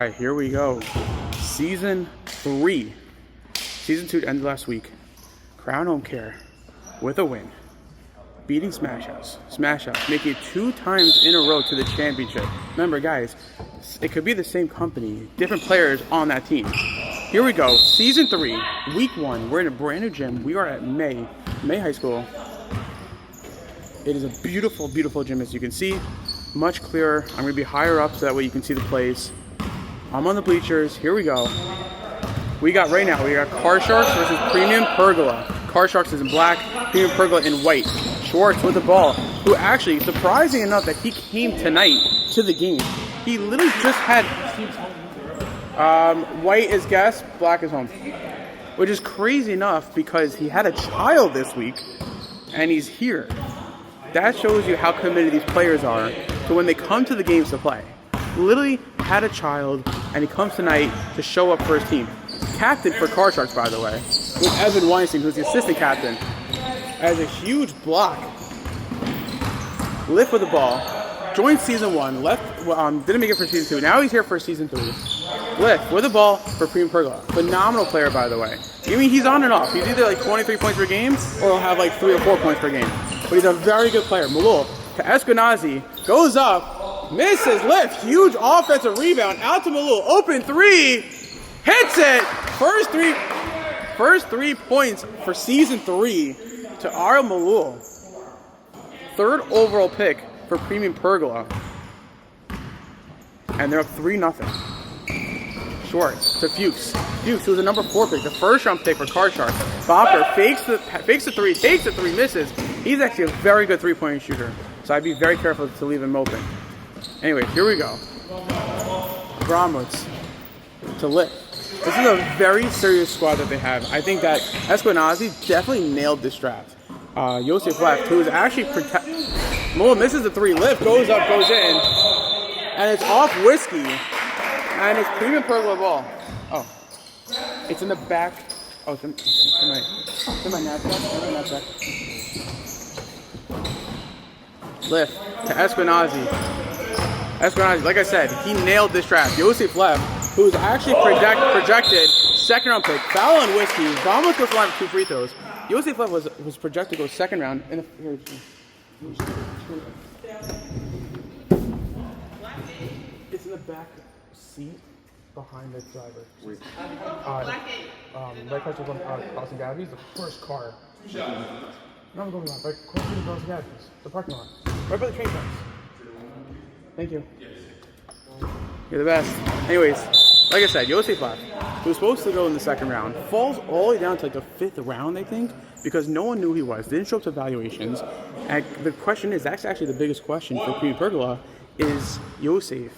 All right, here we go. Season 3. Season 2 ended last week. Crown Home Care with a win. Beating Smash House, making it 2 times in a row to the championship. Remember, guys, it could be the same company, different players on that team. Here we go. Season 3, week 1. We're in a brand new gym. We are at May High School. It is a beautiful, beautiful gym, as you can see. Much clearer. I'm going to be higher up so that way you can see the place. I'm on the bleachers. Here we go. We got Car Sharks versus Premium Pergola. Car Sharks is in black, Premium Pergola in white. Schwartz with the ball, who actually, surprising enough that he came tonight to the game. He literally just had white is guest, black is home. Which is crazy enough because he had a child this week and he's here. That shows you how committed these players are to when they come to the games to play. Literally had a child and he comes tonight to show up for his team. Captain for Car Sharks, by the way, with Evan Weinstein, who's the assistant captain, has a huge block. Lift with the ball. Joined season 1. Didn't make it for season 2. Now he's here for season 3. Lift with the ball for Premium Pergola. Phenomenal player, by the way. I mean, he's on and off. He's either like 23 points per game, or he'll have like 3 or 4 points per game. But he's a very good player. Malul to Eskenazi. Goes up. Misses. Lift. Huge offensive rebound. Out to Malul. Open 3. Hits it. First three points for season 3 to Ariel Malul. 3rd overall pick for Premium Pergola. And they're up 3-0. Schwartz to Fuchs. Fuchs, who was a number 4 pick, the 1st round pick for Car Sharks. Bopper fakes the 3, takes the 3, misses. He's actually a very good 3-point shooter. So I'd be very careful to leave him open. Anyway, here we go. Bromwoods to Lift. This is a very serious squad that they have. I think that Eskenazi definitely nailed this draft. Yosef left, who is actually Mola misses the 3. Lift goes up, goes in, and it's off Whiskey, and it's Premium Pergola ball. Oh, it's in the back. Oh, it's in my knapsack. Lift to Eskenazi. Eskenazi, like I said, he nailed this draft. Yosef left, who's actually projected 2nd round pick. Foul on Whiskey. Vamos goes line for 2 free throws. Yosef Lev was projected to go 2nd round. It's in the back seat behind the driver. Right across from Crossing Gabby's, the first car. No, I'm going on. Right across from Crossing Gabby's, the parking lot. Right by the train tracks. Thank you. You're the best. Anyways, like I said, Yosef Lev, who was supposed to go in the 2nd round, falls all the way down to like the 5th round, I think, because no one knew who he was. Didn't show up to evaluations. And the question is, that's actually the biggest question for Premium Pergola, is Yosef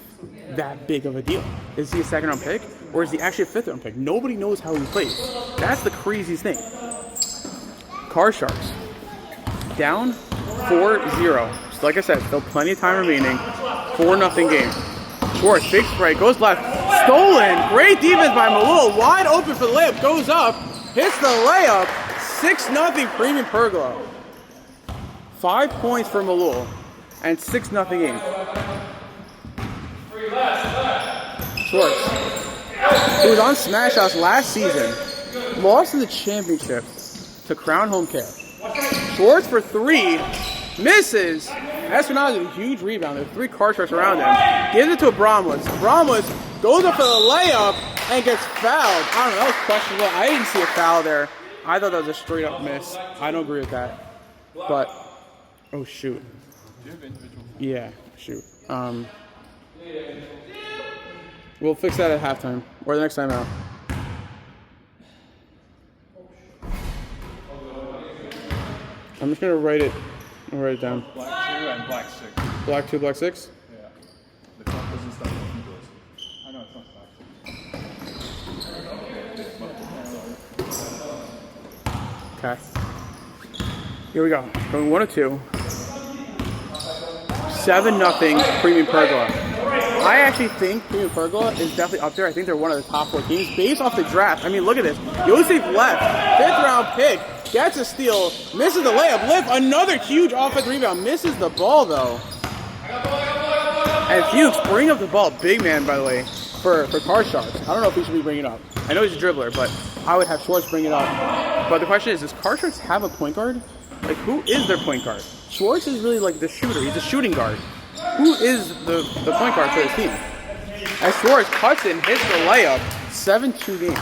that big of a deal? Is he a 2nd round pick, or is he actually a 5th round pick? Nobody knows how he plays. That's the craziest thing. Car Sharks down 4-0. So like I said, still plenty of time remaining. 4-0 game. Schwartz, big spray, goes left, stolen, great defense by Malul, wide open for the layup, goes up, hits the layup, 6-0 Premium Pergola. 5 points for Malul, and 6-0 game. Schwartz, who was on Smash House last season, lost in the championship to Crown Home Care. Schwartz for 3, misses. Eskenazi, a huge rebound. There's 3 Car Sharks around him. Gives it to Bromwoods. Bromwoods goes up for the layup and gets fouled. I don't know, that was questionable. I didn't see a foul there. I thought that was a straight up miss. I don't agree with that. But, oh shoot. Yeah, shoot. We'll fix that at halftime or the next time out. I'm just gonna write it down. Black 2 and black 6. Black 2, black 6? Yeah. The clock doesn't start open doors. I know it's not black. Okay. Here we go. Going 1-2. 7-0 Premium Pergola. I actually think Premium Pergola is definitely up there. I think they're one of the top 4 teams based off the draft. I mean, look at this. Yosef left, 5th round pick. Gets a steal, misses the layup, Lift, another huge offensive rebound, misses the ball though. And Fuchs bring up the ball, big man by the way. for car sharks. I don't know if he should be bringing it up. I know he's a dribbler, but I would have Schwartz bring it up. But the question is, does car sharks have a point guard? Like, who is their point guard? Schwartz is really like the shooter. He's a shooting guard. Who is the point guard for this team? As Schwartz cuts in, hits the layup, 7-2 game.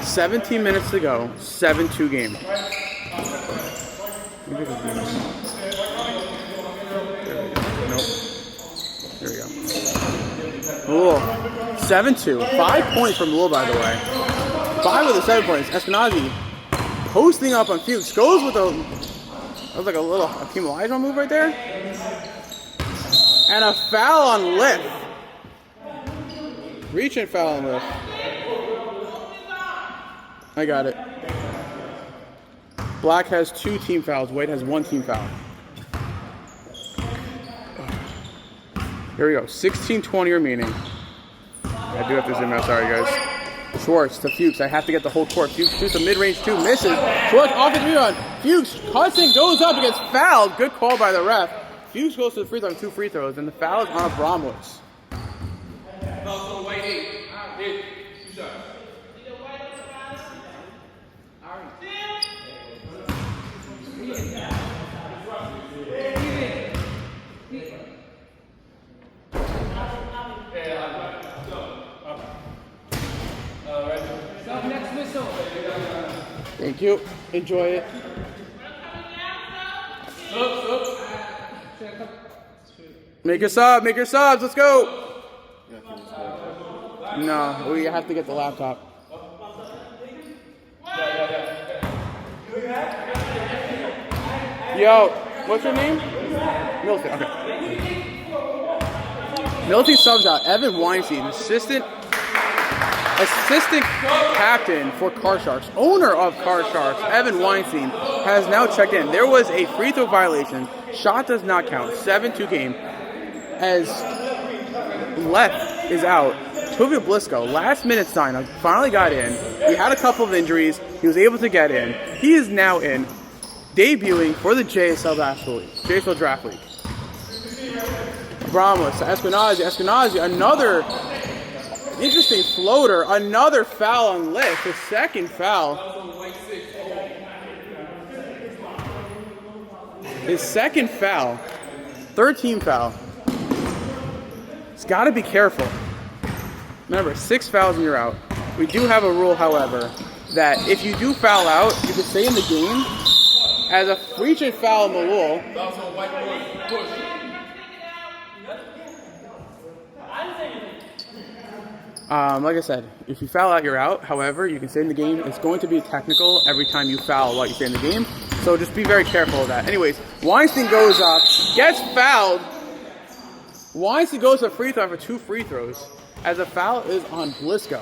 "17 minutes to go, 7-2 game." Nope. There we go. Cool. 7-2. 5 points from Lul, by the way. 5 of the 7 points. Eskenazi posting up on Fuchs. Goes with a... That was like a little Hakeem Olajuwon move right there. And a foul on Lift. Reach and foul on Lift. I got it. Black has 2 team fouls. White has 1 team foul. Here we go. 16:20 remaining. I do have to zoom out. Sorry, guys. Schwartz to Fuchs. I have to get the whole court. Fuchs shoots a mid-range 2. Misses. Schwartz off the rebound. Fuchs cuts and goes up and gets fouled. Good call by the ref. Fuchs goes to the free throw on 2 free throws. And the foul is on Abramowitz. Thank you. Enjoy it. Make your subs. Make your subs. Let's go. No, we have to get the laptop. Yo, what's your name? Milton. Okay. Milton subs out. Evan Weinstein, assistant captain for Car Sharks, owner of Car Sharks, Evan Weinstein, has now checked in. There was a free throw violation. Shot does not count. 7-2 game. As Left is out. Tuvia Blisco, last minute sign, finally got in. We had a couple of injuries. He was able to get in. He is now in, debuting for the JSL Draft League. Bramos to Eskenazi, another interesting floater, another foul on Lift, his second foul. His second foul, third team foul. He's got to be careful. Remember, 6 fouls and you're out. We do have a rule, however, that if you do foul out, you can stay in the game. As a reach and foul in the rule. Like I said, if you foul out, you're out. However, you can stay in the game. It's going to be technical every time you foul while you stay in the game. So just be very careful of that. Anyways, Weinstein goes up, gets fouled. Weinstein goes to free throw for 2 free throws. As a foul is on Blisco.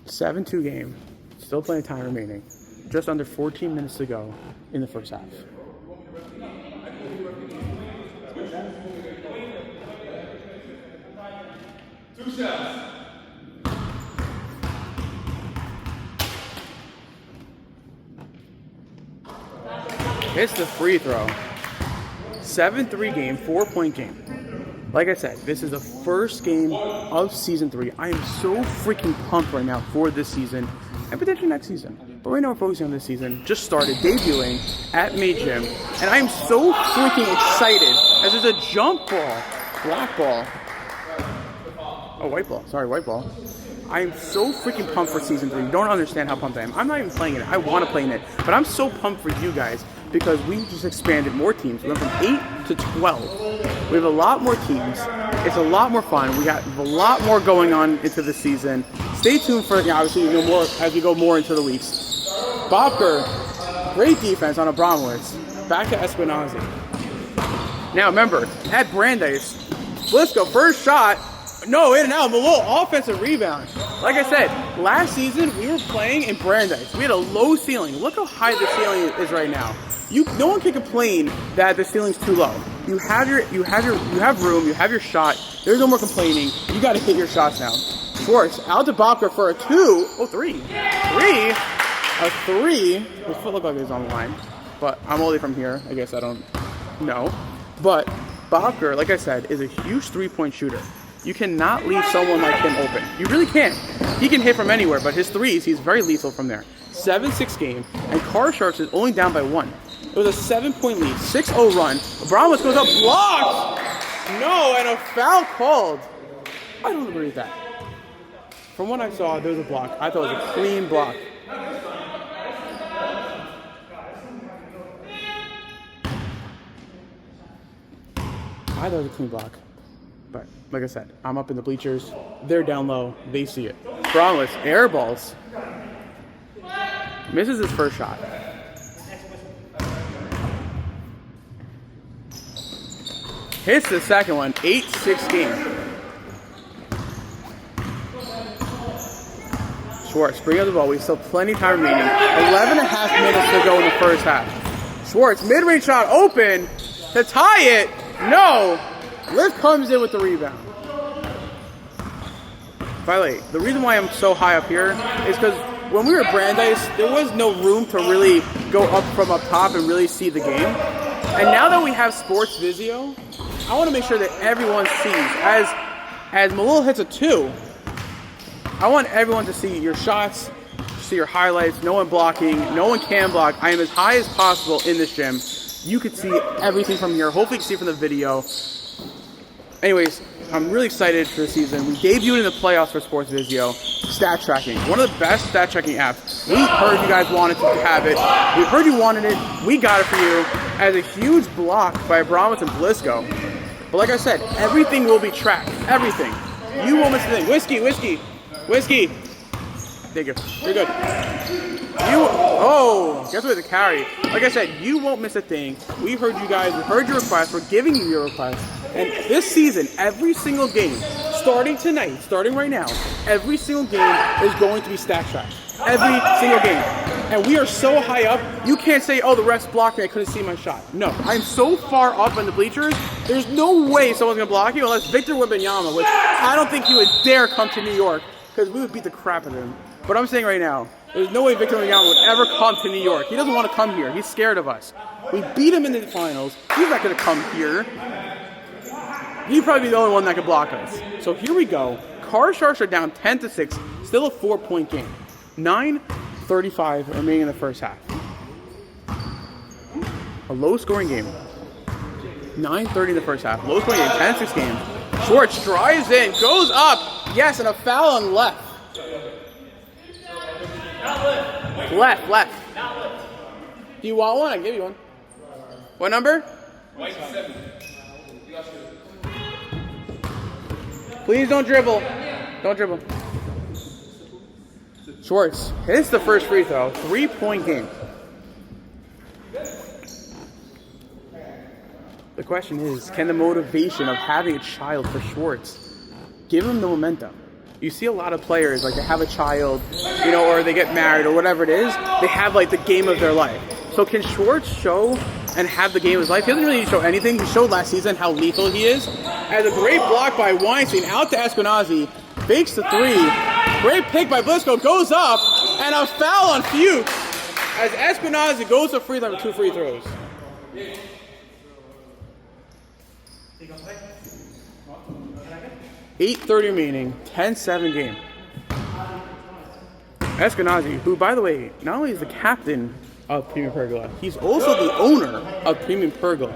7-2 game. Still plenty of time remaining. Just under 14 minutes to go in the first half. Two shots. Hits the free throw. 7-3 game, 4-point game. Like I said, this is the first game of Season 3. I am so freaking pumped right now for this season and potentially next season. But right now we're focusing on this season. Just started debuting at May Gym. And I am so freaking excited as there's a jump ball, black ball. Oh, white ball. Sorry, white ball. I am so freaking pumped for Season 3. You don't understand how pumped I am. I'm not even playing it. I want to play in it. But I'm so pumped for you guys because we just expanded more teams. We went from 8 to 12. We have a lot more teams. It's a lot more fun. We got a lot more going on into the season. Stay tuned for, obviously, more as we go more into the weeks. Bobker, great defense on Abramowitz. Back to Eskenazi. Now, remember, at Brandeis, Blisco, first shot. No, in and out. Malone, offensive rebound. Like I said, last season we were playing in Brandeis. We had a low ceiling. Look how high the ceiling is right now. No one can complain that the ceiling's too low. You have room. You have your shot. There's no more complaining. You got to hit your shots now. Schwartz out to Bobker for a 2. Oh, 3. 3? A 3. His foot looked like it was on the line. But I'm only from here. I guess I don't know. But Bobker, like I said, is a huge three-point shooter. You cannot leave someone like him open. You really can't. He can hit from anywhere, but his threes, he's very lethal from there. 7-6 game, and Car Sharks is only down by 1. It was a 7-point lead, 6-0 run. Abramovich goes up, blocked! No, and a foul called. I don't agree with that. From what I saw, there was a block. I thought it was a clean block. I thought it was a clean block. But, like I said, I'm up in the bleachers. They're down low. They see it. Abramovich air balls. Misses his first shot. Hits the second one. 8-6 game. Schwartz, bring up the ball. We still have plenty of time remaining. 11.5 minutes to go in the first half. Schwartz, mid-range shot open to tie it. No. Lift comes in with the rebound. By the way, the reason why I'm so high up here is because when we were at Brandeis, there was no room to really go up from up top and really see the game. And now that we have Sports Visio, I want to make sure that everyone sees. As Malul hits a 2, I want everyone to see your shots, see your highlights, no one blocking, no one can block. I am as high as possible in this gym. You could see everything from here. Hopefully you can see from the video. Anyways, I'm really excited for the season. We debuted in the playoffs for Sports Visio. Stat tracking. One of the best stat checking apps. We heard you guys wanted to have it. We heard you wanted it. We got it for you. As a huge block by Abramovich and Blisco. But like I said, everything will be tracked. Everything. You won't miss a thing. Whiskey. Thank you. You're good. Guess what? The carry. Like I said, you won't miss a thing. We heard you guys. We heard your requests. We're giving you your requests. And this season, every single game, starting tonight, starting right now, every single game is going to be stat tracked. Every single game. And we are so high up, you can't say, oh, the refs blocked me, I couldn't see my shot. No, I'm so far up in the bleachers, there's no way someone's going to block you unless Victor Wembanyama, which I don't think he would dare come to New York, because we would beat the crap out of him. But I'm saying right now, there's no way Victor Wembanyama would ever come to New York. He doesn't want to come here. He's scared of us. We beat him in the finals. He's not going to come here. He'd probably be the only one that could block us. So here we go. Car Sharks are down 10-6. Still a 4-point game. 9:35 remaining in the first half. A low-scoring game. 9:30 in the first half. Low-scoring game. 10-6 game. Schwartz drives in. Goes up. Yes, and a foul on left. Left. Do you want one? I can give you one. What number? White 7. Please don't dribble. Don't dribble. Schwartz hits the first free throw. 3-point game. The question is, can the motivation of having a child for Schwartz give him the momentum? You see a lot of players, like they have a child, or they get married or whatever it is, they have like the game of their life. So can Schwartz show and have the game of his life? He doesn't really show anything. He showed last season how lethal he is. As a great block by Weinstein out to Eskenazi, fakes the 3. Great pick by Blisco, goes up, and a foul on Fuchs as Eskenazi goes to free throw with 2 free throws. 8:30 remaining, 10-7 game. Eskenazi, who, by the way, not only is the captain of Premium Pergola, he's also the owner of Premium Pergola.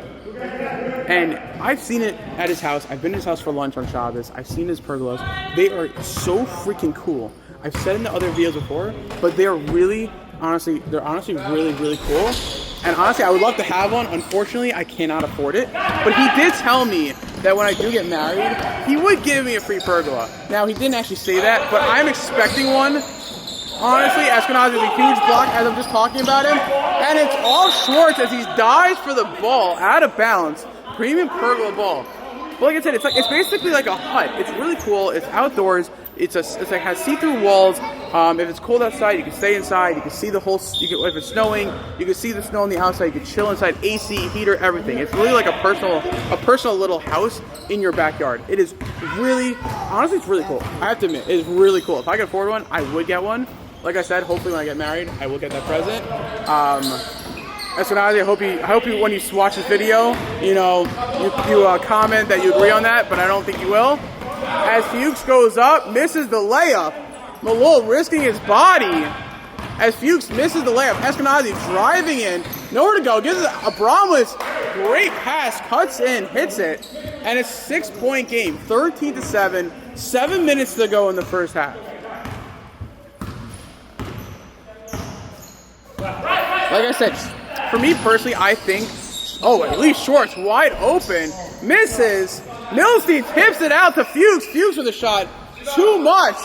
And I've seen it at his house. I've been to his house for lunch on Shabbos. I've seen his pergolas. They are so freaking cool. I've said in the other videos before, but they're honestly really, really cool. And honestly, I would love to have one. Unfortunately, I cannot afford it. But he did tell me that when I do get married, he would give me a free pergola. Now, he didn't actually say that, but I'm expecting one. Honestly, Eskenazi is a huge block as I'm just talking about him. And it's off Schwartz as he dives for the ball out of bounds. Premium pergola ball. But like I said, it's basically like a hut. It's really cool. It's outdoors. It's like has see-through walls. If it's cold outside, you can stay inside. You can see the whole. If it's snowing, you can see the snow on the outside. You can chill inside. AC, heater, everything. It's really like a personal little house in your backyard. It is really, honestly, it's really cool. I have to admit, it is really cool. If I could afford one, I would get one. Like I said, hopefully when I get married, I will get that present. And so now I hope you when you watch this video, you comment that you agree on that, but I don't think you will. As Fuchs goes up, misses the layup. Malol risking his body. As Fuchs misses the layup, Eskenazi driving in, nowhere to go, gives it Abramowitz, great pass, cuts in, hits it, and it's a 6-point game, 13-7, 7 minutes to go in the first half. Like I said, for me personally, I think, at least Schwartz wide open, misses. Milstein tips it out to Fuchs. Fuchs with a shot, too much.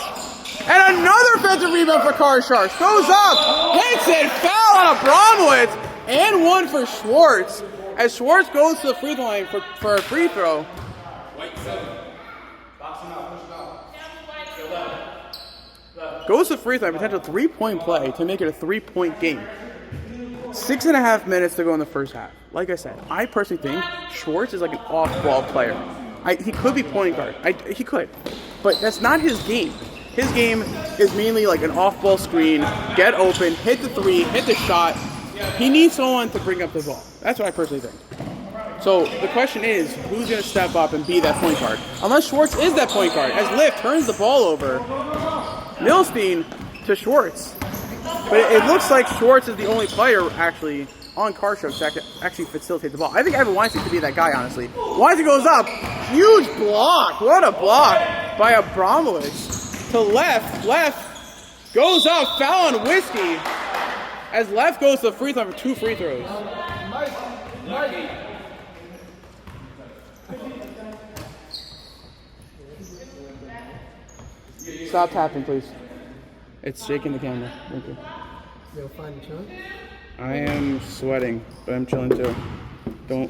And another offensive rebound for Car Sharks. Goes up, hits it, foul on Abramowitz, and one for Schwartz. As Schwartz goes to the free throw line for a free throw. Goes to free throw line, potential 3-point play to make it a 3-point game. 6.5 minutes to go in the first half. Like I said, I personally think Schwartz is like an off-ball player. He could be point guard. He could. But that's not his game. His game is mainly like an off-ball screen, get open, hit the three, hit the shot. He needs someone to bring up the ball. That's what I personally think. So the question is, who's going to step up and be that point guard? Unless Schwartz is that point guard. As Lift turns the ball over, Milstein to Schwartz. But it looks like Schwartz is the only player actually on Car Sharks that can actually facilitate the ball. I think Evan Weinstein could be that guy, honestly. Weinstein goes up. Huge block. What a block by Abramowitz. To left. Left goes up. Foul on Whiskey. As Left goes to the free throw for 2 free throws. Stop tapping, please. It's shaking the camera. Thank you. You'll find the chunk? I am sweating, but I'm chilling too. Don't.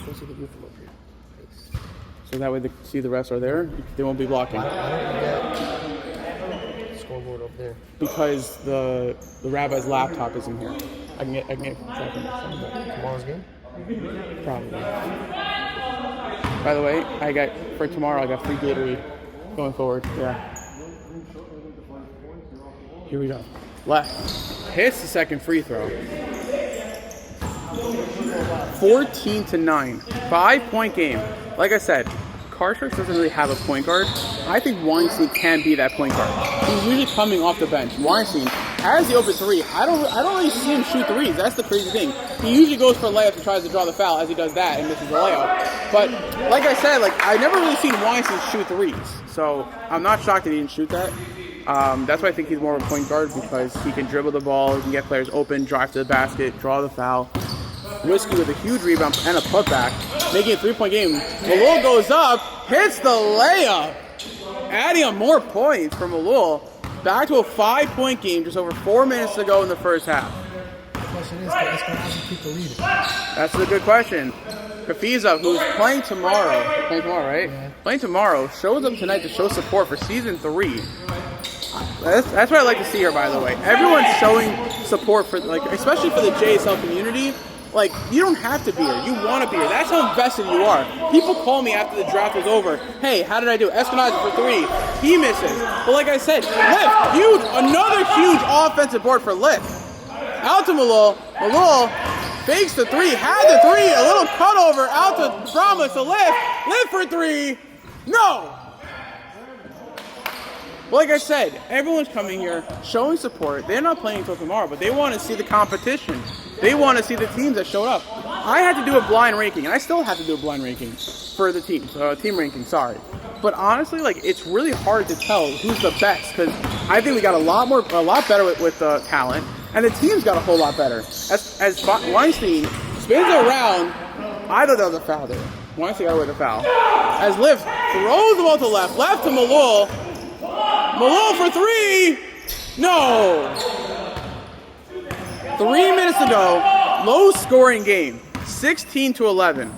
Supposed to get you from up here. Thanks. So that way they see the refs are there. They won't be blocking. Why don't you get scoreboard over there? Because the rabbi's laptop is in here. I can get tracking. Tomorrow's game? Probably. By the way, for tomorrow I got free Gatorade going forward. Yeah. Here we go. Left. Hits the second free throw. 14-9. 5-point game. Like I said, Car Sharks doesn't really have a point guard. I think Weinstein can be that point guard. He's usually coming off the bench. Weinstein has the open three. I don't really see him shoot threes. That's the crazy thing. He usually goes for layups and tries to draw the foul as he does that and misses the layup. But like I said, I never really seen Weinstein shoot threes. So I'm not shocked that he didn't shoot that. That's why I think he's more of a point guard, because he can dribble the ball, he can get players open, drive to the basket, draw the foul. Whiskey with a huge rebound and a putback, making a 3-point game. Malol goes up, hits the layup, adding up more points for Malol. Back to a 5-point game, just over 4 minutes to go in the first half. The question is, can Eskenazi keep the lead? That's a good question. Kafiza, who's playing tomorrow, right? Yeah. Playing tomorrow, shows up tonight to show support for season 3. That's what I like to see here, by the way. Everyone's showing support for, especially for the JSL community. You don't have to be here. You want to be here. That's how invested you are. People call me after the draft was over. Hey, how did I do? Eskenazi for 3. He misses. But like I said, Lift, huge, another huge offensive board for Lift. Out to Malol. Malol fakes the 3, had the 3, a little cutover, out to Brahma to Lift. Lift for 3. No! Like I said, everyone's coming here showing support. They're not playing until tomorrow, but they want to see the competition. They want to see the teams that showed up. I had to do a blind ranking, and I still have to do a blind ranking for the teams. Team ranking, sorry. But honestly, it's really hard to tell who's the best, because I think we got a lot better with the talent, and the team's got a whole lot better. As Weinstein spins around, I thought that was a foul there. Weinstein got away with a foul. As Lift throws the ball to left to Malol. Malol for 3! No! 3 minutes to go. Low scoring game. 16-11.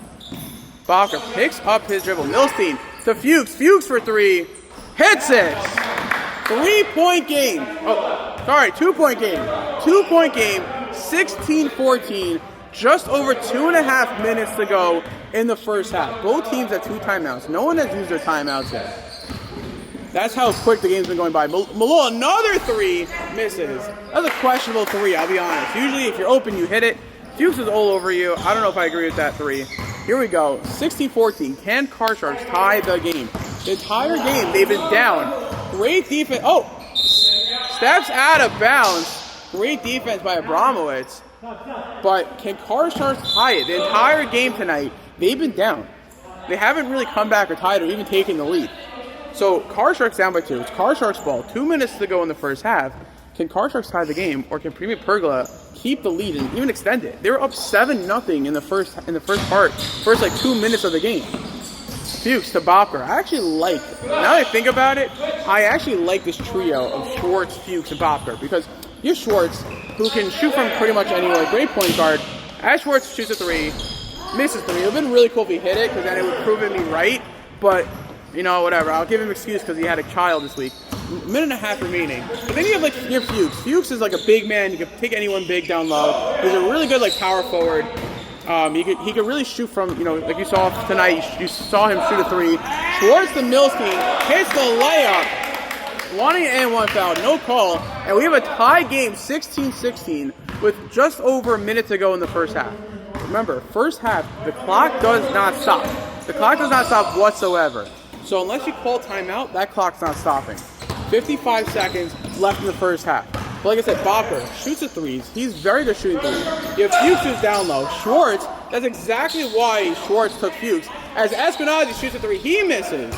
Bobker picks up his dribble. Milstein to Fuchs. Fuchs for three. Hits it. 3-point game. Oh, sorry, 2-point game. 2-point game. 16-14. Just over 2.5 minutes to go in the first half. Both teams have 2 timeouts. No one has used their timeouts yet. That's how quick the game's been going by. Malone, another 3, misses. That's a questionable 3, I'll be honest. Usually if you're open, you hit it. Fuchs is all over you. I don't know if I agree with that 3. Here we go. 16-14. Can Car Sharks tie the game? The entire game, they've been down. Great defense. Oh! Steps out of bounds. Great defense by Abramowitz. But can Car Sharks tie it? The entire game tonight, they've been down. They haven't really come back or tied or even taken the lead. So Car Sharks down by 2. It's Car Sharks ball. 2 minutes to go in the first half. Can Car Sharks tie the game, or can Premium Pergola keep the lead and even extend it? They were up 7-0 in the first part, first like 2 minutes of the game. Fuchs to Bopker. I actually like, now that I think about it, I actually like this trio of Schwartz, Fuchs, and Bopker, because you have Schwartz, who can shoot from pretty much anywhere, great point guard. As Schwartz shoots a 3, misses 3. It would have been really cool if he hit it, because then it would prove me right, but you know, whatever. I'll give him an excuse because he had a child this week. A minute and a half remaining. But then you have Fuchs. Fuchs is like a big man. He can take anyone big down low. He's a really good power forward. He could really shoot from, like you saw tonight. You saw him shoot a 3. Schwartz to Milstein hits the layup. 1 and 1 foul, no call. And we have a tie game, 16-16, with just over a minute to go in the first half. Remember, first half, the clock does not stop. The clock does not stop whatsoever. So unless you call timeout, that clock's not stopping. 55 seconds left in the first half. But like I said, Bopper shoots a 3s. He's very good shooting 3s. You have Fuchs who's down low. Schwartz, that's exactly why Schwartz took Fuchs. As Eskenazi shoots a 3, he misses.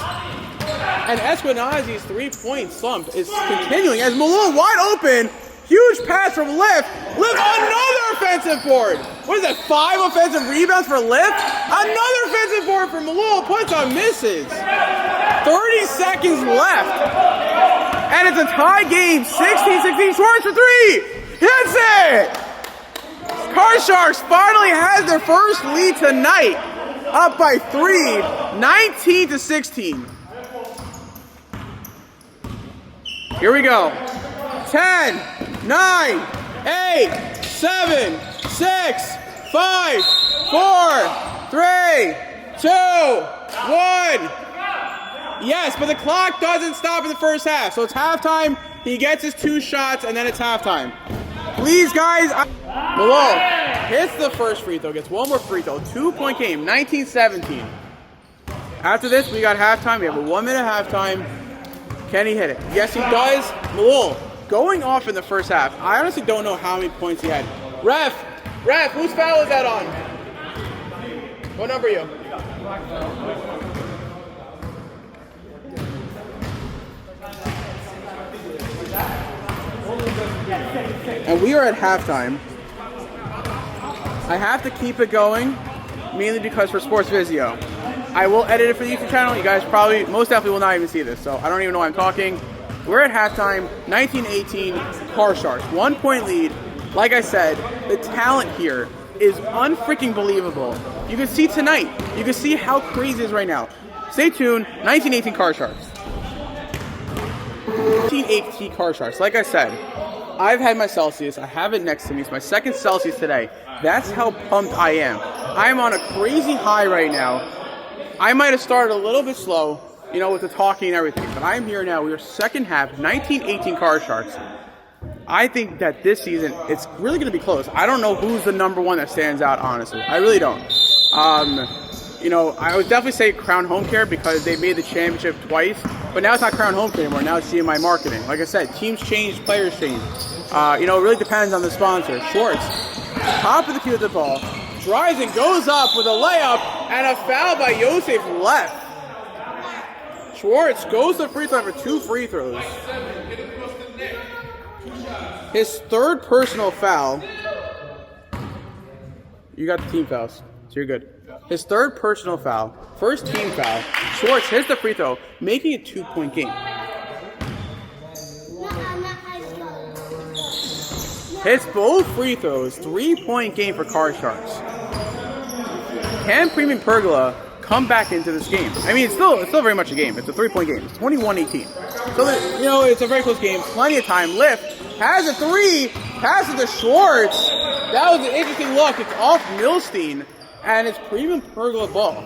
And Eskenazi's 3-point slump is continuing as Malone wide open. Huge pass from Lift. Lift, another offensive board. What is that, 5 offensive rebounds for Lift? Another offensive board for Malone. Puts on misses. 30 seconds left. And it's a tie game, 16-16. Schwartz for 3. Hits it. Car Sharks finally has their first lead tonight. Up by 3, 19-16. Here we go. 10, 9, 8, 7, 6, 5, 4, 3, 2, 1. Yes, but the clock doesn't stop in the first half. So it's halftime. He gets his 2 shots, and then it's halftime. Please, guys. Malone hits the first free throw, gets 1 more free throw. 2-point game, 19-17. After this, we got halftime. We have a 1-minute halftime. Can he hit it? Yes, he does. Malone going off in the first half. I honestly don't know how many points he had. Ref, whose foul is that on? What number are you? And we are at halftime. I have to keep it going, mainly because for Sports Vizio. I will edit it for the YouTube channel. You guys probably, most definitely will not even see this, so I don't even know why I'm talking. We're at halftime, 19-18, Car Sharks. 1-point lead. Like I said, the talent here is unfreaking believable. You can see tonight. You can see how crazy it is right now. Stay tuned, 19-18 Car Sharks. 19-18 Car Sharks. Like I said, I've had my Celsius. I have it next to me. It's my second Celsius today. That's how pumped I am. I am on a crazy high right now. I might have started a little bit slow, with the talking and everything, but I am here now. We are second half, 19-18 Car Sharks. I think that this season, it's really going to be close. I don't know who's the number 1 that stands out, honestly. I really don't. I would definitely say Crown Home Care because they made the championship twice, but now it's not Crown Home Care anymore. Now it's CMI Marketing. Like I said, teams change, players change. It really depends on the sponsor. Schwartz, top of the key with the ball, drives and goes up with a layup and a foul by Yosef left. Schwartz goes to free throw for 2 free throws. His 3rd personal foul. You got the team fouls, so you're good. His 3rd personal foul, 1st team foul. Schwartz hits the free throw, making it a 2-point game. Hits both free throws, 3-point game for Car Sharks. Can Premium Pergola come back into this game. I mean, it's still very much a game. It's a 3-point game. It's 21-18. So that, you know, it's a very close game. Plenty of time. Lift has a 3, passes to Schwartz. That was an interesting look. It's off Milstein, and it's Premium Pergola ball.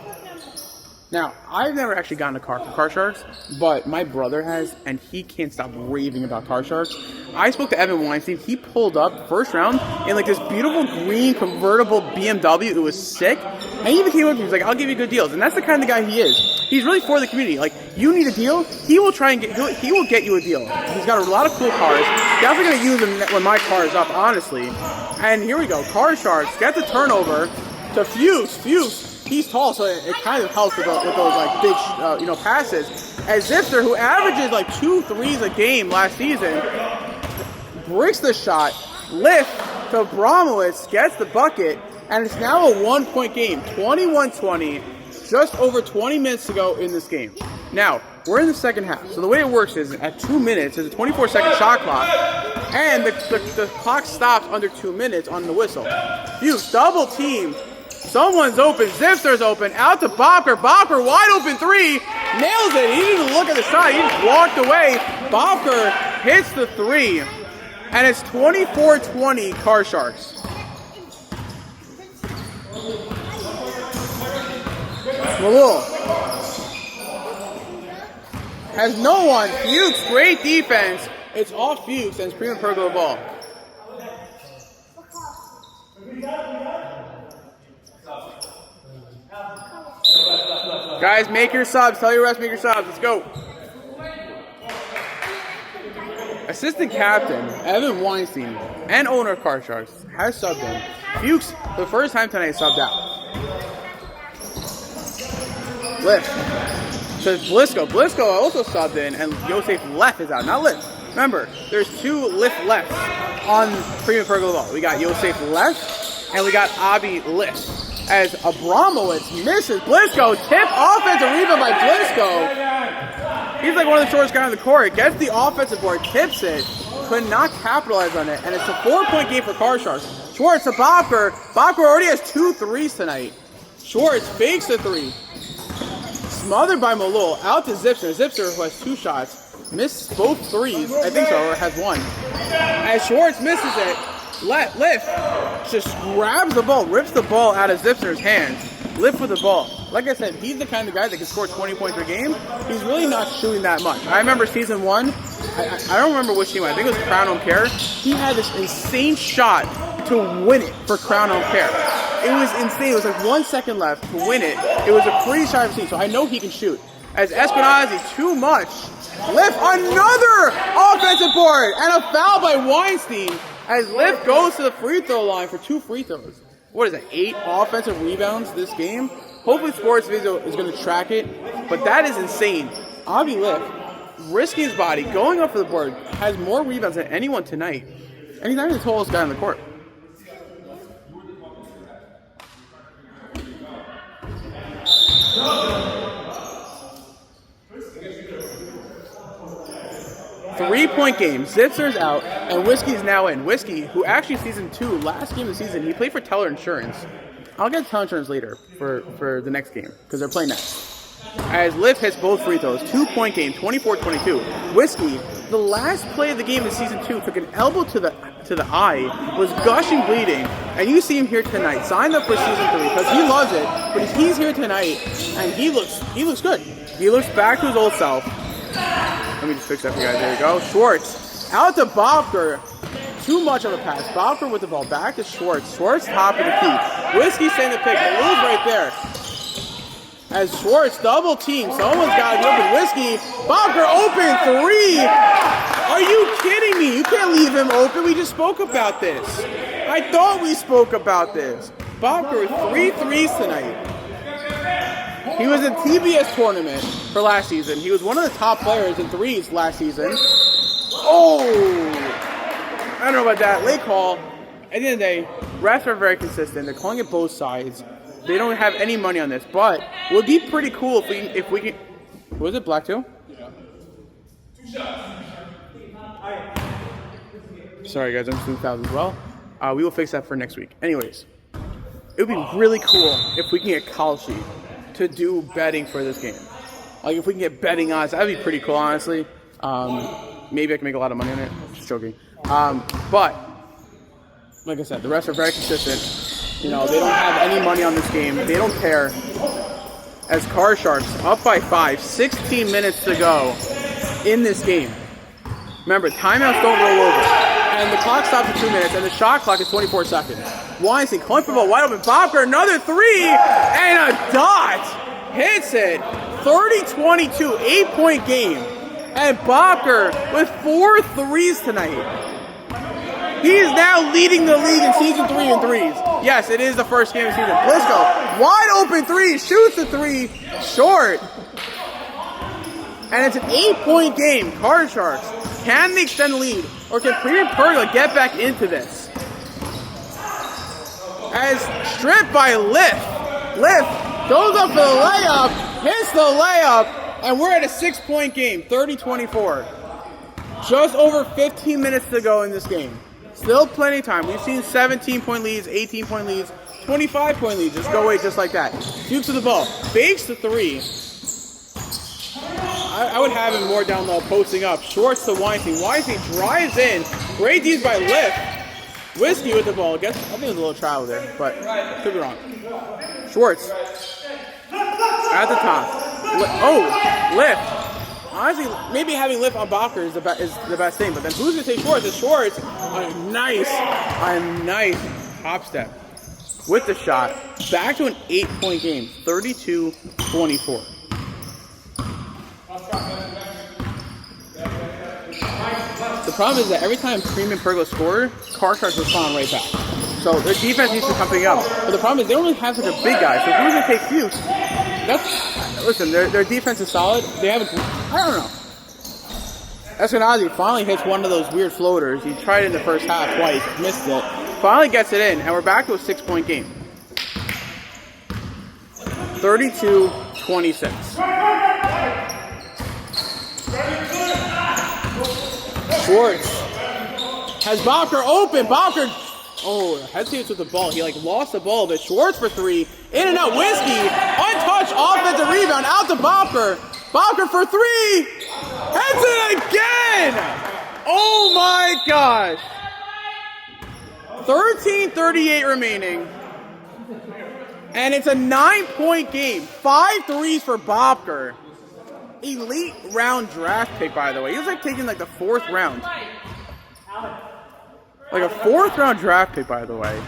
Now, I've never actually gotten a car for Car Sharks, but my brother has, and he can't stop raving about Car Sharks. I spoke to Evan Weinstein. He pulled up first round in like this beautiful green convertible BMW. It was sick. And he even came up to me. He was like, I'll give you good deals. And that's the kind of guy he is. He's really for the community. Like, you need a deal, he will try and he will get you a deal. He's got a lot of cool cars. Definitely going to use them when my car is up, honestly. And here we go. Car Sharks get the turnover to Fuchs. Fuchs. He's tall, so it kind of helps with those like big, passes. As Zipster, who averages like 2 threes a game last season, breaks the shot. Lift to Bromowitz, gets the bucket, and it's now a 1-point game, 21-20. Just over 20 minutes to go in this game. Now we're in the second half. So the way it works is at 2 minutes, there's a 24-second shot clock, and the clock stops under 2 minutes on the whistle. Fuchs double team. Someone's open. Zipster's open. Out to Bobker. Bobker, wide open 3. Nails it. He didn't even look at the shot. He just walked away. Bobker hits the 3. And it's 24-20 Car Sharks. Malul has no one. Fuchs, great defense. It's off Fuchs, and it's Premium Pergola ball. Guys, make your subs. Tell your refs, make your subs. Let's go. Assistant captain, Evan Weinstein, and owner of Car Sharks, has subbed in. Fuchs, for the first time tonight, subbed out. Lift. So Blisco. Blisco also subbed in, and Yosef Left is out. Not Lift. Remember, there's 2 Lift lefts on Premium Pergola ball. We got Yosef Left, and we got Abi Lift. As Abramowitz misses Blisco, tip offensive rebound by Blisco. He's like one of the shortest guys on the court. Gets the offensive board, tips it, could not capitalize on it, and it's a 4-point game for Car Sharks. Schwartz to Bobker. Bobker already has 2 threes tonight. Schwartz fakes the 3. Smothered by Malul. Out to Zipser. Zipser, who has 2 shots, missed both threes. I think so, or has 1. As Schwartz misses it, Lift just grabs the ball, rips the ball out of Zipser's hands. Lift with the ball. Like I said, he's the kind of guy that can score 20 points per game. He's really not shooting that much. I remember season 1, I don't remember which team, I think it was Crown Home Care. He had this insane shot to win it for Crown Home Care. It was insane. It was like 1 second left to win it. It was a pretty sharp scene, so I know he can shoot. As Eskenazi, too much. Lift, another offensive board, and a foul by Weinstein. As Lift goes to the free throw line for 2 free throws. What is it, 8 offensive rebounds this game? Hopefully Sports Video is going to track it, but that is insane. Avi Lift, risking his body, going up for the board, has more rebounds than anyone tonight. And he's not even the tallest guy on the court. Three-point game. Zitzer's out, and Whiskey's now in. Whiskey, who actually season 2, last game of the season, he played for Teller Insurance. I'll get Teller Insurance later for the next game, because they're playing next. As Lift hits both free throws, 2-point game, 24-22. Whiskey, the last play of the game in season 2, took an elbow to the eye, was gushing bleeding, and you see him here tonight. Signed up for season 3 because he loves it, but he's here tonight, and he looks good. He looks back to his old self. Let me just fix that for you guys. There you go. Schwartz out to Bobker. Too much of a pass. Bobker with the ball back to Schwartz. Schwartz top of the key. Whiskey saying the pick. The move right there. As Schwartz double team. Someone's got to be open. Whiskey. Bobker open 3. Are you kidding me? You can't leave him open. We just spoke about this. I thought we spoke about this. Bobker with 3 threes tonight. He was in TBS tournament for last season. He was one of the top players in threes last season. Oh! I don't know about that. Late call. At the end of the day, refs are very consistent. They're calling it both sides. They don't have any money on this. But it would be pretty cool if we can... Was it black too? Yeah. 2 shots. Sorry guys, I'm just doing fouls as well. We will fix that for next week. Anyways, it would be really cool if we can get Kalshi to do betting for this game. Like, if we can get betting odds, that'd be pretty cool, honestly. Maybe I can make a lot of money on it. Just joking. But, like I said, the refs are very consistent. You know, they don't have any money on this game. They don't care. As Car Sharks up by 5, 16 minutes to go in this game. Remember, timeouts don't roll over. And the clock stops at 2 minutes, and the shot clock is 24 seconds. Weinstein, clump ball wide open. Bobker, another 3, and a dot. Hits it. 30-22, 8-point game. And Bobker with 4 threes tonight. He is now leading the league in season 3 in threes. Yes, it is the first game of the season. Blisco, wide open 3, shoots the 3, short. And it's an 8-point game. Car Sharks, can they extend the lead? Or can Premium Pergola get back into this? As stripped by Lift. Lift goes up for the layup, hits the layup, and we're at a 6-point game, 30-24. Just over 15 minutes to go in this game. Still plenty of time. We've seen 17-point leads, 18-point leads, 25-point leads just go away just like that. Dukes to the ball, fakes the 3. I would have him more down low, posting up. Shorts to Weinstein. Weinstein drives in. Great D's by Lift. Whiskey with the ball. I think it was a little travel there, but could be wrong. Schwartz at the top. Lift. Honestly, maybe having Lift on Bobker is the best thing, but then who's going to take Schwartz? It's Schwartz. A nice top step with the shot. Back to an 8-point game, 32-24. The problem is that every time Premium Pergola score, Car Sharks respond right back. So their defense needs to come up. But the problem is they don't really have such a big guy. So who's going to take Fuchs? Listen, their defense is solid. They have I don't know. Eskenazi finally hits one of those weird floaters. He tried it in the first half twice, missed it. Finally gets it in, and we're back to a 6-point game. 32-26. Schwartz has Bobker open. Bobker, hesitates with the ball. He lost the ball, but Schwartz for 3. In and out, Whiskey. Untouched offensive rebound out to Bobker. Bobker for 3. Hits it again. Oh my gosh. 13:38 remaining. And it's a 9-point game. 5 threes for Bobker. Elite round draft pick, by the way. He was taking the 4th round. A 4th round draft pick, by the way.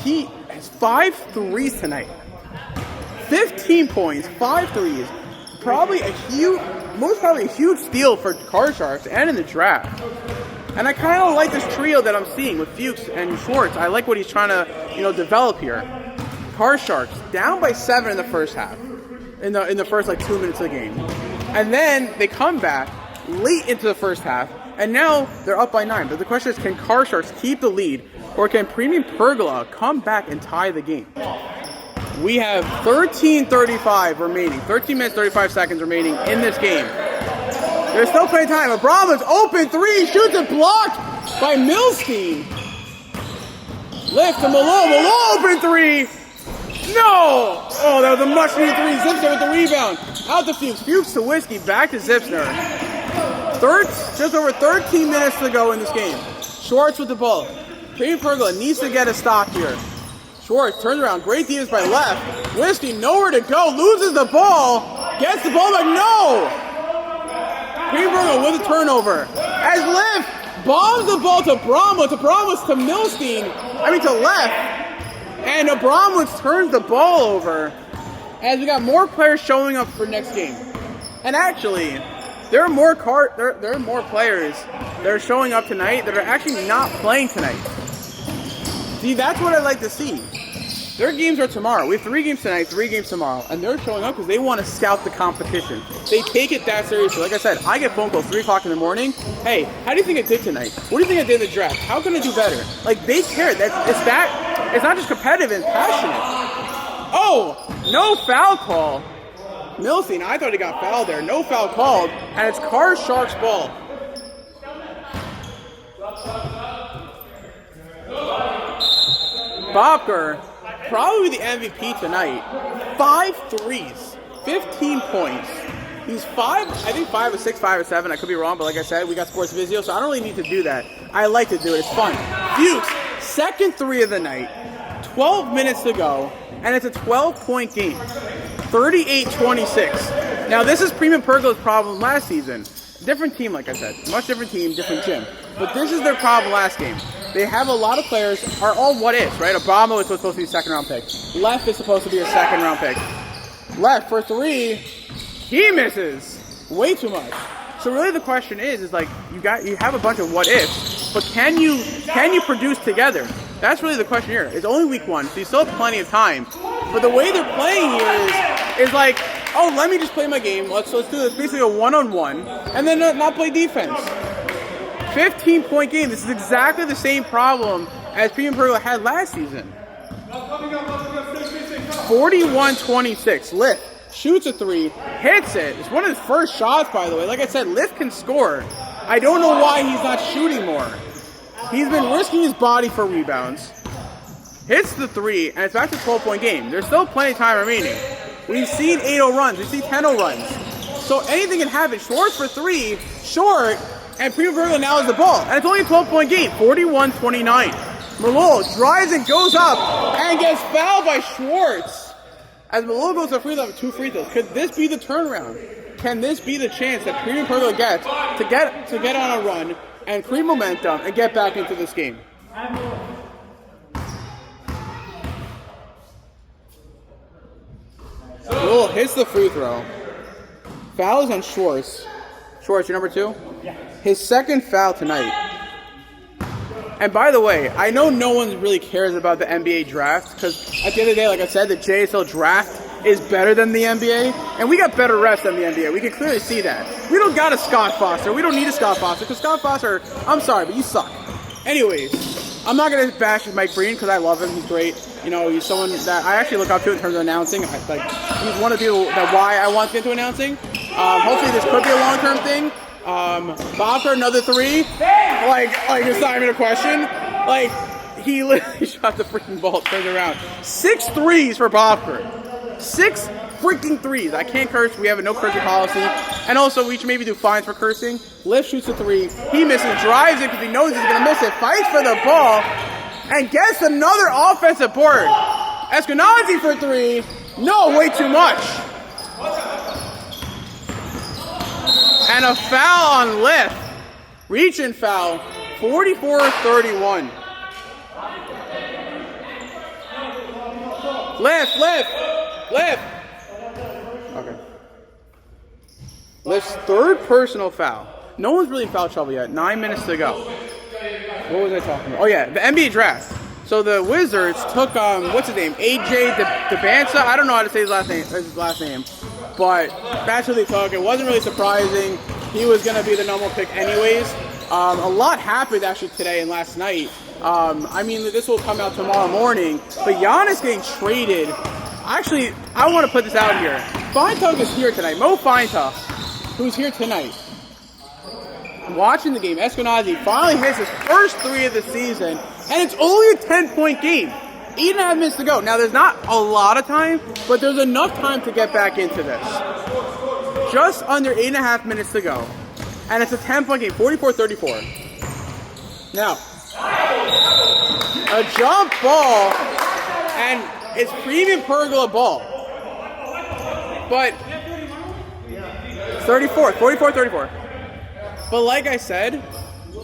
He has 5 threes tonight. 15 points, 5 threes. Most probably a huge steal for Car Sharks and in the draft. And I kind of like this trio that I'm seeing with Fuchs and Schwartz. I like what he's trying to, develop here. Car Sharks down by 7 in the first half. In the first 2 minutes of the game. And then they come back late into the first half, and now they're up by 9. But the question is, can Car Sharks keep the lead, or can Premium Pergola come back and tie the game? We have 13:35 remaining, 13 minutes 35 seconds remaining in this game. There's still plenty of time. Abramovich open 3, shoots it, blocked by Milstein. Lift to Malone open 3. No! Oh, that was a much-needed 3. Zipsner with the rebound. Out to Fuchs. Fuchs to Whiskey. Back to Zipsner. Just over 13 minutes to go in this game. Schwartz with the ball. Premium Pergola needs to get a stop here. Schwartz turns around. Great defense by left. Whiskey nowhere to go. Loses the ball. Gets the ball back. No! Premium Pergola with a turnover. As Lift bombs the ball to Bromwich. To Milstein. To left. And Abramowitz turns the ball over as we got more players showing up for next game. And actually, there are more players that are showing up tonight that are actually not playing tonight. See, that's what I like to see. Their games are tomorrow. We have 3 games tonight, 3 games tomorrow, and they're showing up because they want to scout the competition. They take it that seriously. Like I said, I get phone calls 3 o'clock in the morning. Hey, how do you think I did tonight? What do you think I did in the draft? How can I do better? They care. It's not just competitive, it's passionate. Oh, no foul call. Milstein, I thought he got fouled there. No foul called, and it's Car Sharks ball. Bobker probably the MVP tonight. 5 threes, 15 points. He's I think 5 or 6, 5 or 7. I could be wrong, but like I said, we got Sports Vizio, so I don't really need to do that. I like to do it. It's fun. Fuchs, second 3 of the night. 12 minutes to go, and it's a 12-point game. 38-26. Now, this is Premium Pergola's problem last season. Different team, like I said. Much different team, different gym. But this is their problem last game. They have a lot of players, are all what-ifs, right? Obama is supposed to be a second-round pick. Left is supposed to be a second-round pick. Left for 3, he misses. Way too much. So really the question is like, you have a bunch of what-ifs, but can you produce together? That's really the question here. It's only week 1, so you still have plenty of time. But the way they're playing here is like, oh, let me just play my game. Let's do this basically a one-on-one, and then not play defense. 15-point game. This is exactly the same problem as Premium Pergola had last season. 41-26. Lift shoots a 3, hits it. It's one of his first shots, by the way. Like I said, Lift can score. I don't know why he's not shooting more. He's been risking his body for rebounds. Hits the 3, and it's back to a 12-point game. There's still plenty of time remaining. We've seen 8-0 runs. We've seen 10-0 runs. So anything can happen. Schwartz for 3, short, and Premium Pergola now has the ball. And it's only a 12-point game, 41-29. Malol drives and goes up and gets fouled by Schwartz. As Malol goes to free throw, 2 free throws. Could this be the turnaround? Can this be the chance that Premium Pergola gets to get on a run and create momentum and get back into this game? Malol hits the free throw. Foul is on Schwartz. Schwartz, your number 2? Yeah. His second foul tonight. And by the way, I know no one really cares about the NBA draft because at the end of the day, like I said, the JSL draft is better than the NBA, and we got better refs than the NBA. We can clearly see that. We don't got a Scott Foster. We don't need a Scott Foster because Scott Foster, I'm sorry, but you suck. Anyways, I'm not going to bash Mike Breen because I love him. He's great. You know, he's someone that I actually look up to in terms of announcing. He's one of the people that why I want to get into announcing. Hopefully this could be a long-term thing. Bobker, another 3. Like it's not even a question. Like, he literally shot the freaking ball, turned around. 6 threes for Bobker. 6 freaking threes. I can't curse. We have a no cursing policy. And also, we should maybe do fines for cursing. Lift shoots a 3. He misses, drives it because he knows he's going to miss it. Fights for the ball. And gets another offensive board. Eskenazi for 3. No, way too much. And a foul on Lift. Reach and foul. 44-31. Lift. Okay. Lift's 3rd personal foul. No one's really in foul trouble yet. 9 minutes to go. What was I talking about? Oh yeah, the NBA draft. So the Wizards took what's his name? AJ DeBansa. I don't know how to say his last name. But that's who they took. It wasn't really surprising. He was going to be the number 1 pick anyways. A lot happened actually today and last night. I mean, this will come out tomorrow morning. But Giannis getting traded. Actually, I want to put this out here. Feintuch is here tonight. Mo Feintuch, who's here tonight. Watching the game, Eskenazi finally hits his first 3 of the season. And it's only a 10-point game. 8.5 minutes to go. Now, there's not a lot of time, but there's enough time to get back into this. Just under 8.5 minutes to go. And it's a 10-point game, 44-34. Now, a jump ball, and it's Premium Pergola ball. But 44-34. But like I said,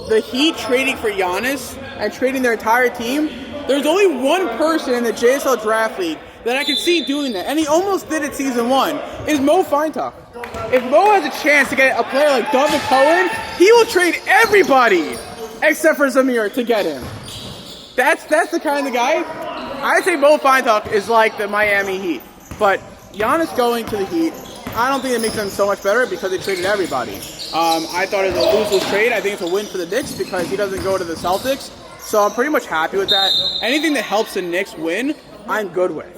the Heat trading for Giannis and trading their entire team, there's only one person in the JSL Draft League that I can see doing that, and he almost did it season 1, is Mo Feintuch. If Mo has a chance to get a player like Donovan Cohen, he will trade everybody except for Zamir to get him. That's the kind of guy. I'd say Mo Feintuch is like the Miami Heat. But Giannis going to the Heat, I don't think it makes them so much better because they traded everybody. I thought it was a lose-lose trade. I think it's a win for the Knicks because he doesn't go to the Celtics. So I'm pretty much happy with that. Anything that helps the Knicks win, I'm good with.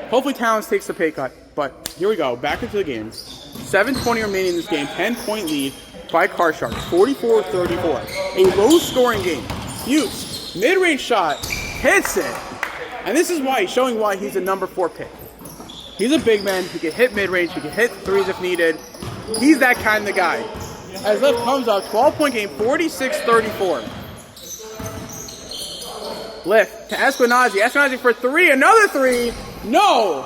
Hopefully Towns takes the pay cut. But here we go. Back into the game. 7:20 remaining in this game. 10-point lead by Car Sharks. 44-34. A low-scoring game. Hughes, mid-range shot, hits it. And this is why, showing why he's a number 4 pick. He's a big man. He can hit mid-range. He can hit threes if needed. He's that kind of guy. As Lift comes up, 12-point game, 46-34. Lift to Eskenazi. Eskenazi for 3. Another 3. No.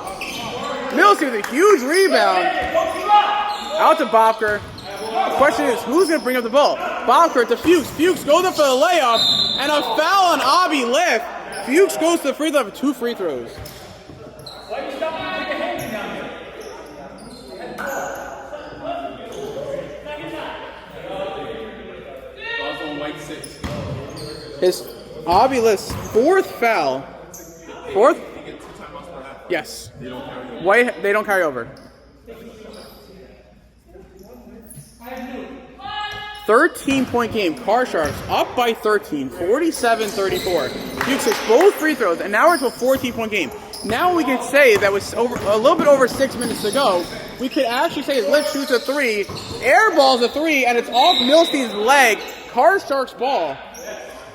Milsey with a huge rebound. Out to Bobker. The question is, who's going to bring up the ball? Bobker to Fuchs. Fuchs goes up for the layup. And a foul on Abi Lift. Fuchs goes to the free throw for 2 free throws. His Abi Lift's 4th foul. 4th? Yes. White, they don't carry over. 13-point game. Car Sharks up by 13, 47-34. Fuchs hits both free throws, and now we're to a 14-point game. Now we can say that was over a little bit over 6 minutes to go. We could actually say Lift shoots a 3, airballs a 3, and it's off Milstein's leg. Car Sharks ball.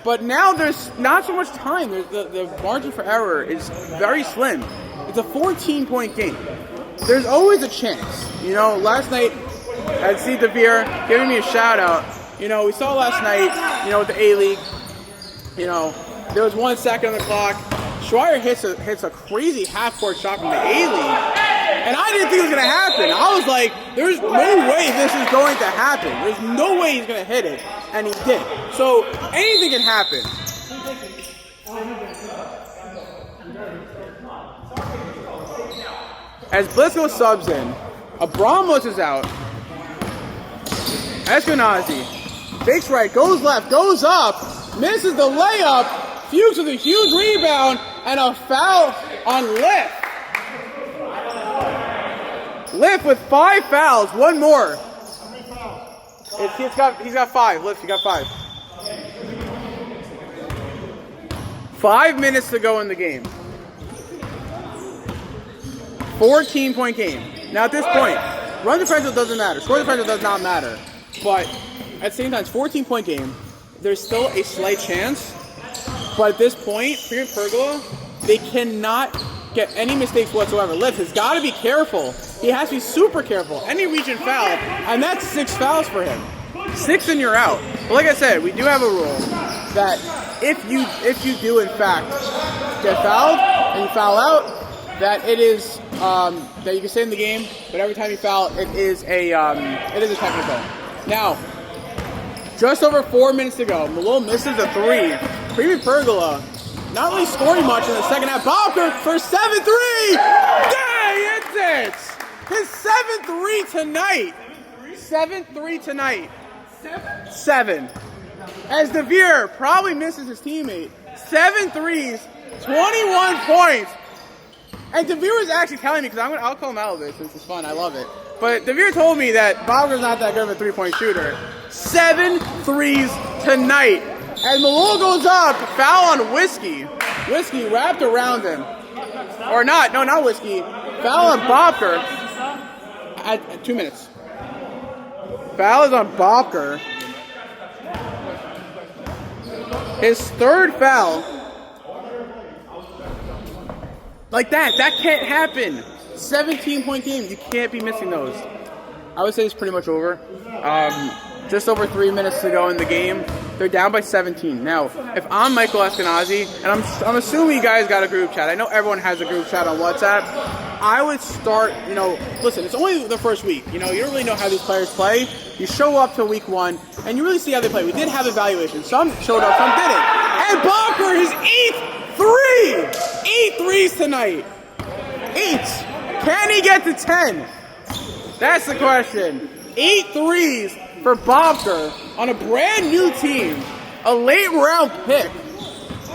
But now there's not so much time. The margin for error is very slim. It's a 14-point game. There's always a chance. You know, last night, I'd see DeVere giving me a shout out. You know, we saw last night, you know, with the A-League, you know, there was 1 second on the clock. Schreier hits a crazy half-court shot from the A-League. And I didn't think it was going to happen. I was like, there's no way this is going to happen. There's no way he's going to hit it. And he did. So anything can happen. As Blisco subs in, Abramos is out. Eskenazi fakes right, goes left, goes up, misses the layup. Fuchs with a huge rebound and a foul on Lift. Lift with 5 fouls, 1 more. He's got 5. Lift, he got 5. 5 minutes to go in the game. 14-point game. Now at this point, run differential doesn't matter. Score differential does not matter. But at the same time, it's 14-point game. There's still a slight chance. But at this point, Premium Pergola, they cannot get any mistakes whatsoever. Lift has got to be careful. He has to be super careful. Any region foul, and that's 6 fouls for him. 6 and you're out. But like I said, we do have a rule that if you do in fact get fouled and you foul out, that it is that you can stay in the game. But every time you foul, it is a technical. Now, just over 4 minutes to go. Malone misses a 3. Premium Pergola not really scoring much in the second half. Bobker for 7-3. Dang, it's it. His 7-3 tonight. 7-3 tonight. 7. As DeVere probably misses his teammate. 7 threes, 21 points. And DeVere was actually telling me, because I'll call him out of this since it's fun, I love it. But DeVere told me that Bobker's not that good of a 3-point shooter. 7 threes tonight. And Malone goes up, foul on Whiskey. Whiskey wrapped around him. Or not, no, not Whiskey. Foul on Bobker at 2 minutes. Foul is on Bobker. His 3rd foul. Like that can't happen. 17-point game, you can't be missing those. I would say it's pretty much over. Just over 3 minutes to go in the game. They're down by 17. Now, if I'm Michael Eskenazi, and I'm assuming you guys got a group chat. I know everyone has a group chat on WhatsApp. I would start, you know, listen, it's only the first week. You know, you don't really know how these players play. You show up to week 1, and you really see how they play. We did have evaluations. Some showed up, some didn't. And Bobker, his 8th 3! 8 threes tonight. 8. Can he get to 10? That's the question. 8 threes for Bobker on a brand new team. A late round pick.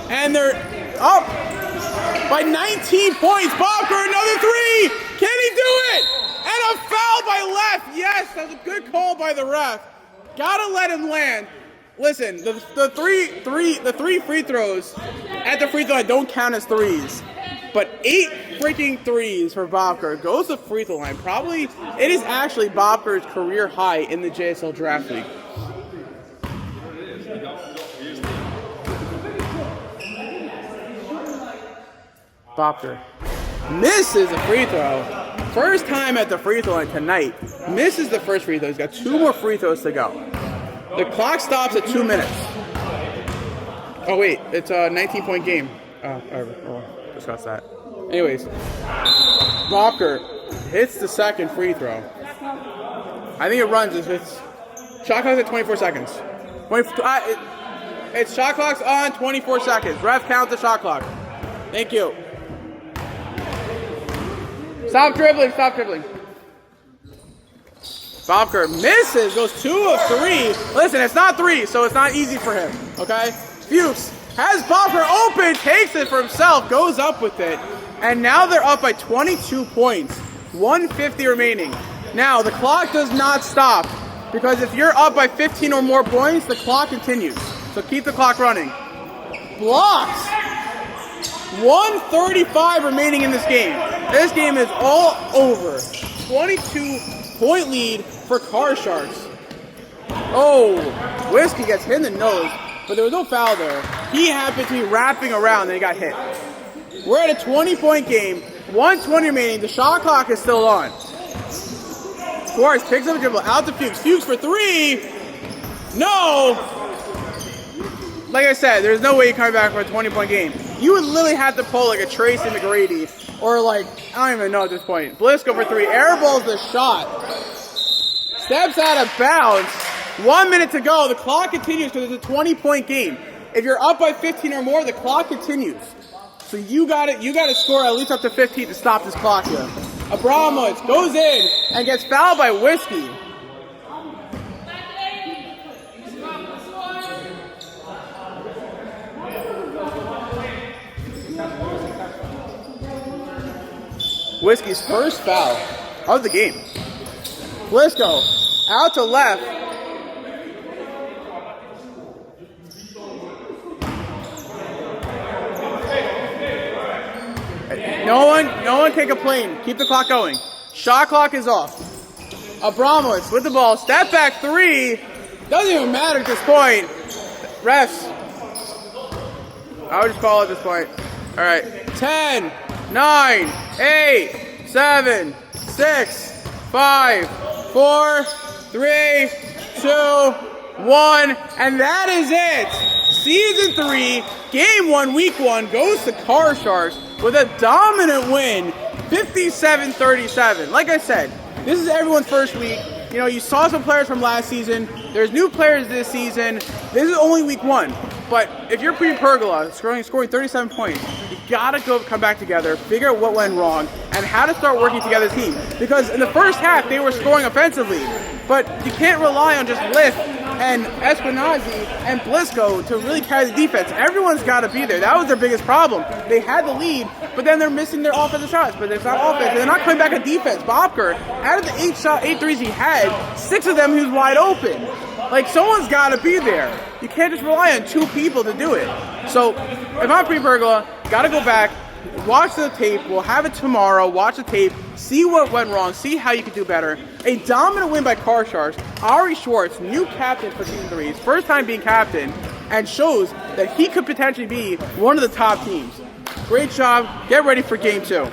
And they're up by 19 points. Bobker, another 3. Can he do it? And a foul by Left. Yes, that's a good call by the ref. Gotta let him land. Listen, the three free throws at the free throw line don't count as threes. But 8 freaking threes for Bobker goes to free throw line. Probably, it is actually Bobker's career high in the JSL Draft League. Bopker misses a free throw. First time at the free throw line tonight. Misses the first free throw. He's got 2 more free throws to go. The clock stops at 2 minutes. Oh wait, it's a 19-point game. We'll discuss that. Anyways, Bopker hits the second free throw. I think it runs. It's shot clock's at 24 seconds. It's shot clock's on 24 seconds. Ref, count the shot clock. Thank you. Stop dribbling. Stop dribbling. Bopker misses. Goes 2 of 3. Listen, it's not 3, so it's not easy for him. Okay? Fuchs has Bopker open, takes it for himself, goes up with it, and now they're up by 22 points. 150 remaining. Now, the clock does not stop, because if you're up by 15 or more points, the clock continues. So keep the clock running. Blocks! 135 remaining in this game. This game is all over. 22-point lead for Car Sharks. Oh, Whiskey gets hit in the nose, but there was no foul there. He happened to be wrapping around and he got hit. We're at a 20-point game. 120 remaining. The shot clock is still on. Suarez picks up a dribble out to Fuchs. Fuchs for 3. No! Like I said, there's no way you're coming back for a 20-point game. You would literally have to pull like a Tracy McGrady or like, I don't even know at this point. Blisco for 3. Airballs the shot. Steps out of bounds. 1 minute to go. The clock continues because it's a 20-point game. If you're up by 15 or more, the clock continues. So you got to score at least up to 15 to stop this clock here. Abramowitz goes in and gets fouled by Whiskey. Whiskey's first foul of the game. Blisco out to left. No one can complain. Keep the clock going. Shot clock is off. Abramowitz with the ball. Step back 3. Doesn't even matter at this point. Refs. I would just call it at this point. All right. 10, 9, 8, 7, 6, 5, 4, 3, 2, 1. And that is it. Season 3, Game 1, Week 1 goes to Car Sharks with a dominant win, 57-37. Like I said, this is everyone's first week. You know, you saw some players from last season. There's new players this season. This is only Week 1. But if you're pre-Pergola, scoring 37 points, you gotta come back together, figure out what went wrong, and how to start working together as a team. Because in the first half, they were scoring offensively. But you can't rely on just Lift and Eskenazi and Blisco to really carry the defense. Everyone's got to be there. That was their biggest problem. They had the lead, but then they're missing their offensive shots. But it's not offense. They're not coming back on defense. Bopker, out of the 8 threes he had, 6 of them he was wide open. Like, someone's got to be there. You can't just rely on 2 people to do it. So, if I'm pre-Pergola, got to go back, watch the tape. We'll have it tomorrow. Watch the tape. See what went wrong. See how you can do better. A dominant win by Car Sharks. Ari Schwartz, new captain for Season 3. His first time being captain, and shows that he could potentially be one of the top teams. Great job. Get ready for Game 2.